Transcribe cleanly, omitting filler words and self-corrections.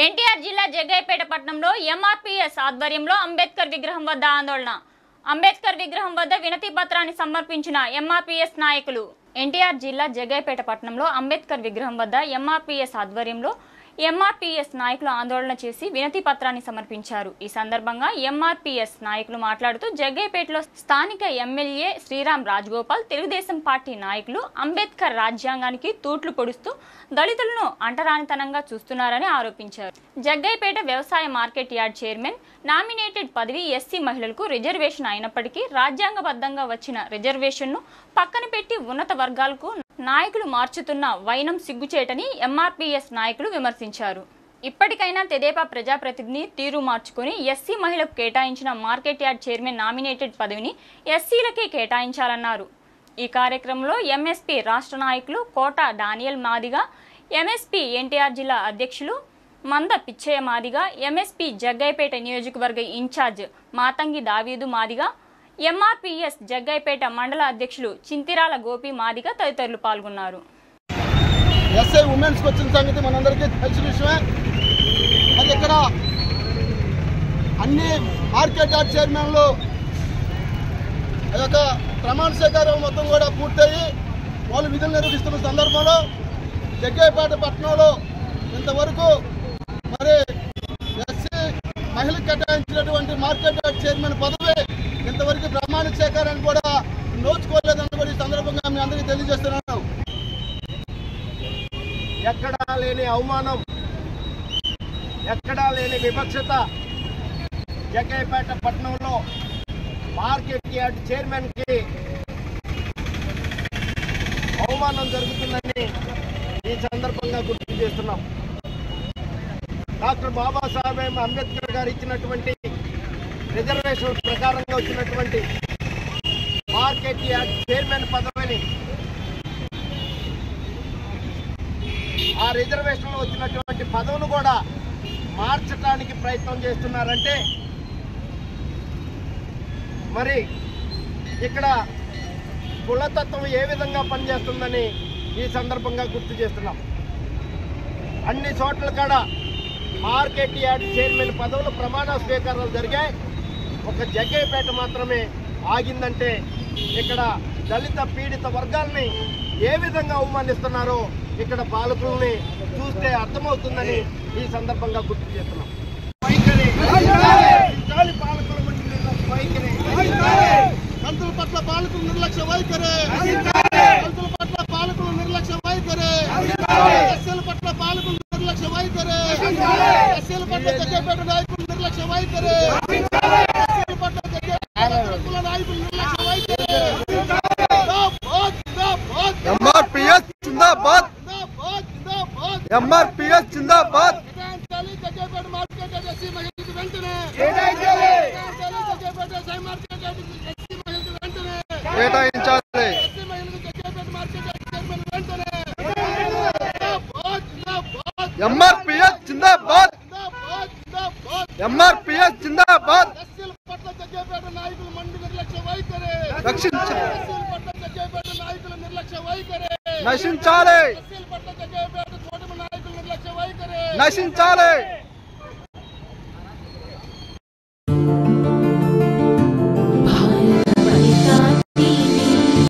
ఎన్టీఆర్ జిల్లా జగ్గయ్యపేట పట్టణంలో ఎంఆర్పీఎస్ ఆధ్వర్యంలో అంబేద్కర్ విగ్రహం వద్ద ఆందోళన. అంబేద్కర్ విగ్రహం వద్ద వినతి పత్రాన్ని సమర్పించిన ఎంఆర్పీఎస్ నాయకులు. ఎన్టీఆర్ జిల్లా జగ్గయ్యపేట పట్టణంలో అంబేద్కర్ విగ్రహం వద్ద ఎంఆర్పీఎస్ ఆధ్వర్యంలో ఎంఆర్పీఎస్ నాయకులు ఆందోళన చేసి వినతి పత్రాన్ని సమర్పించారు. ఈ సందర్భంగా ఎంఆర్పీఎస్ నాయకులు మాట్లాడుతూ జగ్గయ్యపేటలో స్థానిక ఎమ్మెల్యే శ్రీరామ్ రాజగోపాల్, తెలుగుదేశం పార్టీ నాయకులు అంబేద్కర్ రాజ్యాంగానికి తూట్లు పొడుస్తూ దళితులను అంటరానితనంగా చూస్తున్నారని ఆరోపించారు. జగ్గయ్యపేట వ్యవసాయ మార్కెట్ యార్డ్ చైర్మన్ నామినేటెడ్ పదవి ఎస్సీ మహిళలకు రిజర్వేషన్ అయినప్పటికీ రాజ్యాంగబద్ధంగా వచ్చిన రిజర్వేషన్ను పక్కన పెట్టి ఉన్నత వర్గాలకు నాయకులు మార్చుతున్న వైనం సిగ్గుచేటని ఎంఆర్పీఎస్ నాయకులు విమర్శించారు. ఇప్పటికైనా తెదేపా ప్రజాప్రతినిధి తీరు మార్చుకుని ఎస్సీ మహిళకు కేటాయించిన మార్కెట్ యార్డ్ చైర్మన్ నామినేటెడ్ పదవిని ఎస్సీలకే కేటాయించాలన్నారు. ఈ కార్యక్రమంలో ఎంఎస్పీ రాష్ట్ర నాయకులు కోట డానియల్ మాదిగా, ఎంఎస్పీ ఎన్టీఆర్ జిల్లా అధ్యక్షులు మంద పిచ్చయ్య మాదిగా, ఎంఎస్పీ జగ్గయ్యపేట నియోజకవర్గ ఇన్ఛార్జ్ మాతంగి దావీదు మాదిగా, ఎంఆర్పీఎస్ జగ్గయ్యపేట మండల అధ్యక్షులు చింతిరాల గోపి మాదిగా తదితరులు పాల్గొన్నారు. ఎస్ఐ ఉమెన్స్ వచ్చిన సంగతి మనందరికీ తెలిసిన విషయమే. మరి ఇక్కడ అన్ని మార్కెట్ యార్డ్ చైర్మన్లు యొక్క ప్రమాణ స్వీకారం మొత్తం కూడా పూర్తయి వాళ్ళు విధులు నిర్వహిస్తున్న సందర్భంలో జగ్గయ్యపేట పట్టణంలో ఇంతవరకు మరి ఎస్సీ మహిళకు కేటాయించినటువంటి మార్కెట్ యార్డ్ చైర్మన్ పదవి ఇంతవరకు ప్రమాణ స్వీకారాన్ని కూడా నోచుకోలేదని కూడా ఈ సందర్భంగా మీ అందరికీ తెలియజేస్తున్నాను. ఎక్కడా లేని అవమానం, ఎక్కడా లేని వివక్షత జగ్గయ్యపేట పట్టణంలో మార్కెట్ యార్డ్ చైర్మన్కి అవమానం జరుగుతుందని ఈ సందర్భంగా గుర్తు చేస్తున్నాం. డాక్టర్ బాబాసాహెబ్ అంబేద్కర్ గారు ఇచ్చినటువంటి రిజర్వేషన్ ప్రకారంగా వచ్చినటువంటి మార్కెట్ యార్డ్ చైర్మన్ పదవిని ఆ రిజర్వేషన్లో వచ్చినటువంటి పదవిని కూడా మార్చడానికి ప్రయత్నం చేస్తున్నారంటే మరి ఇక్కడ కులతత్వం ఏ విధంగా పనిచేస్తుందని ఈ సందర్భంగా గుర్తు చేస్తున్నాం. అన్ని చోట్ల కూడా మార్కెట్ యార్డ్ చైర్మన్ పదవులు ప్రమాణ స్వీకారాలు జరిగాయి. ఒక జగ్గయ్యపేట మాత్రమే ఆగిందంటే ఇక్కడ దళిత పీడిత వర్గాల్ని ఏ విధంగా అవమానిస్తున్నారో ఇక్కడ పాలకుల్ని చూస్తే అర్థమవుతుందని ఈ సందర్భంగా గుర్తు చేస్తున్నాం. దళితుల పట్ల పాలకుల నిర్లక్ష్య వైఖరి, దళితుల పట్ల పాలకుల నిర్లక్ష్య వైఖరి, ఎస్సీల పట్ల పాలకుల నిర్లక్ష్య వైఖరి, ఎస్సీల పట్ల జగ్గయ్యపేట నాయకుల నిర్లక్ష్య వైఖరి, ఎస్సీల పట్ల జగ్గయ్యపేట నాయకుల నిర్లక్ష్య వైఖరి. ఎంఆర్పీఎస్ జిందాబాద్, ఎంఆర్పీఎస్ జిందాబాద్. జగ్గయ్యపేట మార్కెట్ యార్డ్ ఎస్సీ మహిళలకు వెంటనే Jaggayyapeta SC market yard SC మహిళలకు వెంటనే కేటాయించాలి. ఎస్సీ మహిళలకు జగ్గయ్యపేట మార్కెట్ యార్డ్ చైర్మన్ వెంటనే. ఎంఆర్పీఎస్ జిందాబాద్, ఎంఆర్పీఎస్ జిందాబాద్. ఎస్సీల పట్ల జగ్గయ్యపేట నాయకుల మండి నిర్లక్ష్య వైఖరి, రక్షించాలి, ఎస్సీల పట్ల జగ్గయ్యపేట నాయకుల నిర్లక్ష్య వైఖరి, నశించాలి, ఎస్సీల పట్ల జగ్గయ్యపేట కూటమి నాయకుల నిర్లక్ష్య వైఖరి, నశించాలి.